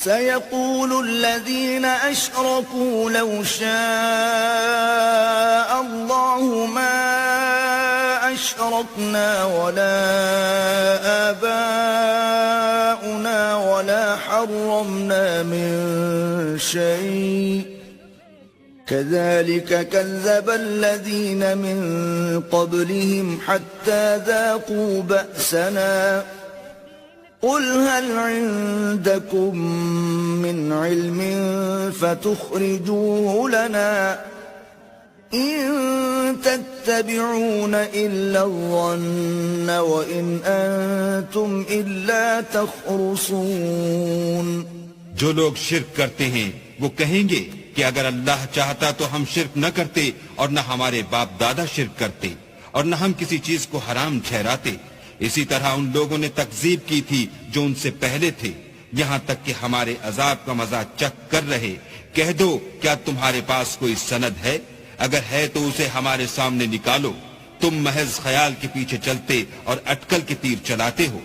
सयक़ूलु अल्लज़ीना अशरकू लौ शाअ अल्लाहु मा अशरकना वला आबाउना वला हर्रमना मिन शै कज़ालिक कज़्ज़ब अल्लज़ीना मिन क़ब्लिहिम हत्ता ज़ाक़ू बअसना क़ुल हल इंदकुम मिन इल्मिन फ़तुख़रिजूहु लना इन तत्तबिऊन इल्ला ज़न्न व इन अंतुम इल्ला तख़रुसून। जो लोग शिर्क करते हैं वो कहेंगे कि अगर अल्लाह चाहता तो हम शिर्क न करते और न हमारे बाप दादा शिर्क करते और न हम किसी चीज को हराम ठहराते। इसी तरह उन लोगों ने तकजीब की थी जो उनसे पहले थे, यहाँ तक कि हमारे अजाब का मजा चख कर रहे। कह दो, क्या तुम्हारे पास कोई सनद है? अगर है तो उसे हमारे सामने निकालो। तुम महज ख्याल के पीछे चलते और अटकल के तीर चलाते हो।